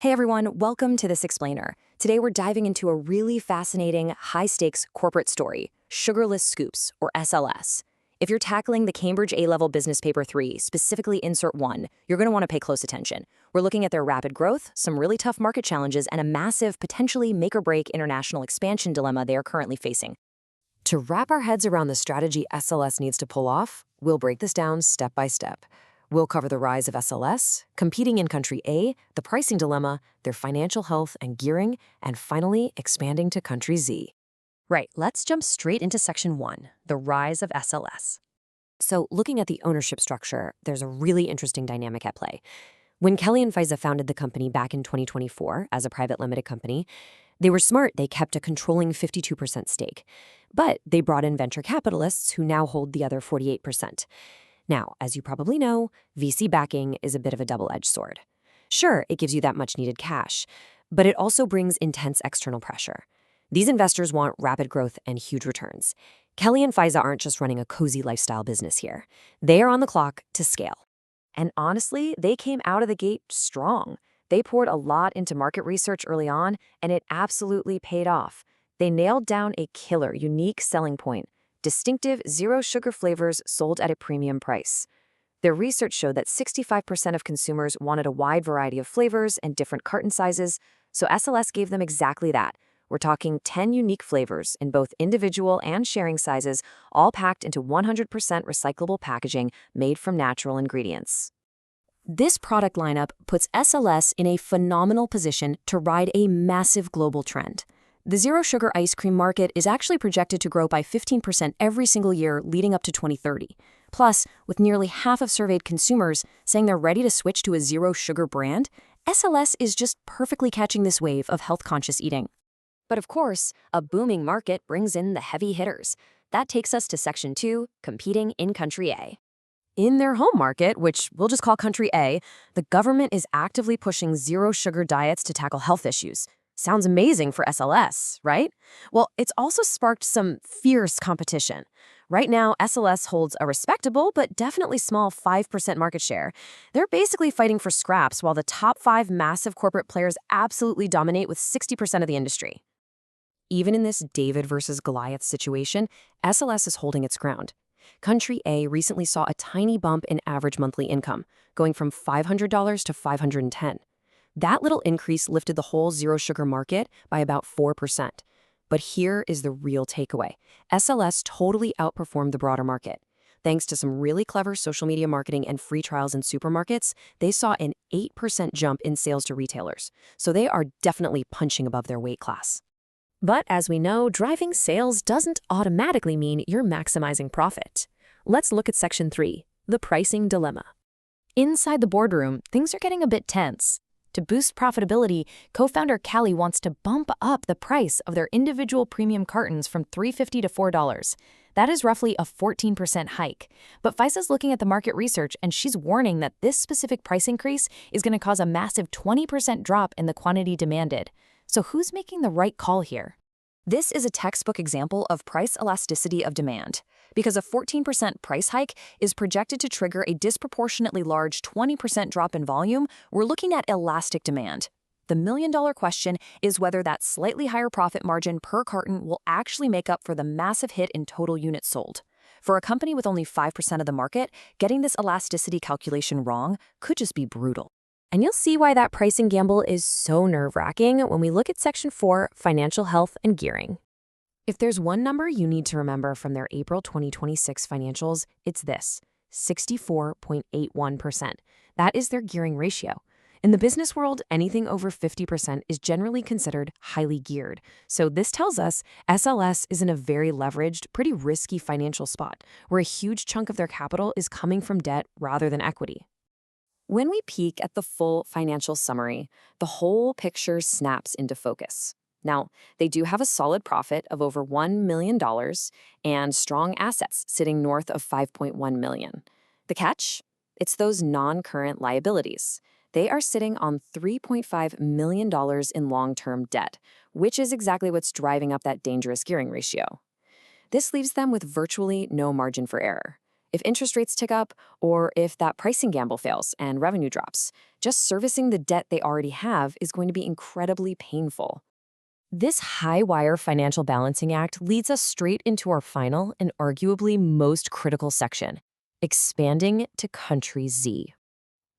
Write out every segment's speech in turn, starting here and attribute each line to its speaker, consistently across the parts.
Speaker 1: Hey everyone, welcome to This Explainer. Today we're diving into a really fascinating, high-stakes corporate story, Sugarless Scoops, or SLS. If you're tackling the Cambridge A-Level Business Paper 3, specifically Insert 1, you're going to want to pay close attention. We're looking at their rapid growth, some really tough market challenges, and a massive, potentially make-or-break international expansion dilemma they are currently facing. To wrap our heads around the strategy SLS needs to pull off, we'll break this down step by step. We'll cover the rise of SLS, competing in country A, the pricing dilemma, their financial health and gearing, and finally, expanding to country Z. Right, let's jump straight into Section 1, the rise of SLS. So, looking at the ownership structure, there's a really interesting dynamic at play. When Kelly and Faiza founded the company back in 2024 as a private limited company, they were smart. They kept a controlling 52% stake. But they brought in venture capitalists who now hold the other 48%. Now, as you probably know, VC backing is a bit of a double-edged sword. Sure, it gives you that much-needed cash, but it also brings intense external pressure. These investors want rapid growth and huge returns. Kelly and Faiza aren't just running a cozy lifestyle business here. They are on the clock to scale. And honestly, they came out of the gate strong. They poured a lot into market research early on, and it absolutely paid off. They nailed down a killer, unique selling point: distinctive zero-sugar flavors sold at a premium price. Their research showed that 65% of consumers wanted a wide variety of flavors and different carton sizes, so SLS gave them exactly that. We're talking 10 unique flavors in both individual and sharing sizes, all packed into 100% recyclable packaging made from natural ingredients. This product lineup puts SLS in a phenomenal position to ride a massive global trend. The zero-sugar ice cream market is actually projected to grow by 15% every single year leading up to 2030. Plus, with nearly half of surveyed consumers saying they're ready to switch to a zero-sugar brand, SLS is just perfectly catching this wave of health-conscious eating. But of course, a booming market brings in the heavy hitters. That takes us to Section 2, competing in Country A. In their home market, which we'll just call Country A, the government is actively pushing zero-sugar diets to tackle health issues. Sounds amazing for SLS, right? Well, it's also sparked some fierce competition. Right now, SLS holds a respectable but definitely small 5% market share. They're basically fighting for scraps while the top 5 massive corporate players absolutely dominate with 60% of the industry. Even in this David versus Goliath situation, SLS is holding its ground. Country A recently saw a tiny bump in average monthly income, going from $500 to $510. That little increase lifted the whole zero-sugar market by about 4%. But here is the real takeaway. SLS totally outperformed the broader market. Thanks to some really clever social media marketing and free trials in supermarkets, they saw an 8% jump in sales to retailers. So they are definitely punching above their weight class. But as we know, driving sales doesn't automatically mean you're maximizing profit. Let's look at Section 3, the pricing dilemma. Inside the boardroom, things are getting a bit tense. To boost profitability, co-founder Kelly wants to bump up the price of their individual premium cartons from $3.50 to $4. That is roughly a 14% hike. But Faiza's looking at the market research, and she's warning that this specific price increase is going to cause a massive 20% drop in the quantity demanded. So who's making the right call here? This is a textbook example of price elasticity of demand, because a 14% price hike is projected to trigger a disproportionately large 20% drop in volume. We're looking at elastic demand. The million-dollar question is whether that slightly higher profit margin per carton will actually make up for the massive hit in total units sold. For a company with only 5% of the market, getting this elasticity calculation wrong could just be brutal. And you'll see why that pricing gamble is so nerve-wracking when we look at Section 4, financial health and gearing. If there's one number you need to remember from their April 2026 financials, it's this: 64.81%. That is their gearing ratio. In the business world, anything over 50% is generally considered highly geared. So this tells us SLS is in a very leveraged, pretty risky financial spot, where a huge chunk of their capital is coming from debt rather than equity. When we peek at the full financial summary, the whole picture snaps into focus. Now, they do have a solid profit of over $1 million and strong assets sitting north of $5.1 million. The catch? It's those non-current liabilities. They are sitting on $3.5 million in long-term debt, which is exactly what's driving up that dangerous gearing ratio. This leaves them with virtually no margin for error. If interest rates tick up, or if that pricing gamble fails and revenue drops, just servicing the debt they already have is going to be incredibly painful. This high wire financial balancing act leads us straight into our final and arguably most critical section, expanding to country Z.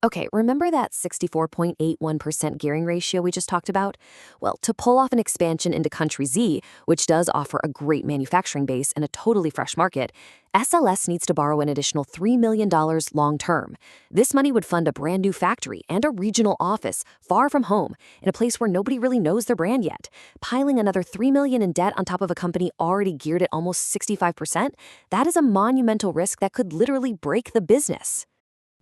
Speaker 1: Okay, remember that 64.81% gearing ratio we just talked about? Well, to pull off an expansion into country Z, which does offer a great manufacturing base and a totally fresh market, SLS needs to borrow an additional $3 million long term. This money would fund a brand new factory and a regional office far from home, in a place where nobody really knows their brand yet. Piling another $3 million in debt on top of a company already geared at almost 65%, that is a monumental risk that could literally break the business.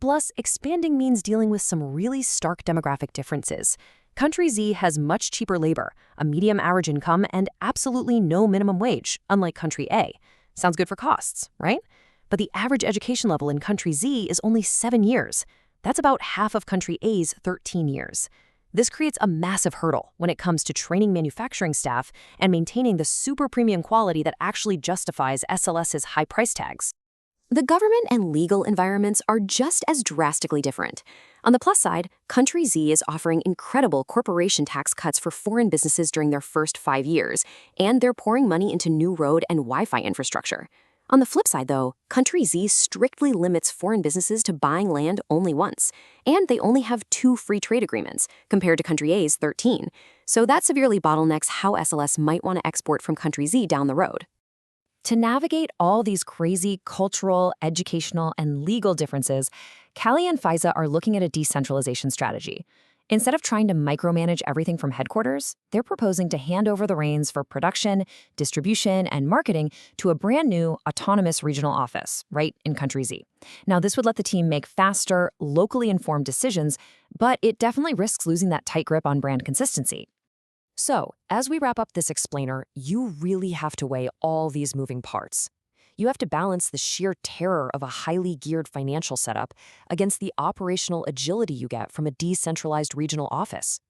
Speaker 1: Plus, expanding means dealing with some really stark demographic differences. Country Z has much cheaper labor, a medium average income, and absolutely no minimum wage, unlike Country A. Sounds good for costs, right? But the average education level in Country Z is only 7 years. That's about half of Country A's 13 years. This creates a massive hurdle when it comes to training manufacturing staff and maintaining the super premium quality that actually justifies SLS's high price tags. The government and legal environments are just as drastically different. On the plus side, Country Z is offering incredible corporation tax cuts for foreign businesses during their first 5 years, and they're pouring money into new road and Wi-Fi infrastructure. On the flip side, though, Country Z strictly limits foreign businesses to buying land only once, and they only have 2 free trade agreements, compared to Country A's 13. So that severely bottlenecks how SLS might want to export from Country Z down the road. To navigate all these crazy cultural, educational, and legal differences, Callie and Faiza are looking at a decentralization strategy. Instead of trying to micromanage everything from headquarters, they're proposing to hand over the reins for production, distribution, and marketing to a brand new autonomous regional office, right in Country Z. Now, this would let the team make faster, locally informed decisions, but it definitely risks losing that tight grip on brand consistency. So, as we wrap up this explainer, you really have to weigh all these moving parts. You have to balance the sheer terror of a highly geared financial setup against the operational agility you get from a decentralized regional office.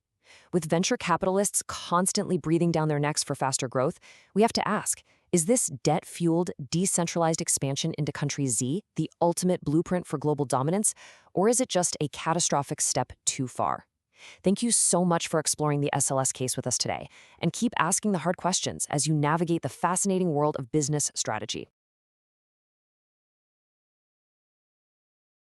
Speaker 1: With venture capitalists constantly breathing down their necks for faster growth, we have to ask, is this debt-fueled, decentralized expansion into Country Z the ultimate blueprint for global dominance, or is it just a catastrophic step too far? Thank you so much for exploring the SLS case with us today, and keep asking the hard questions as you navigate the fascinating world of business strategy.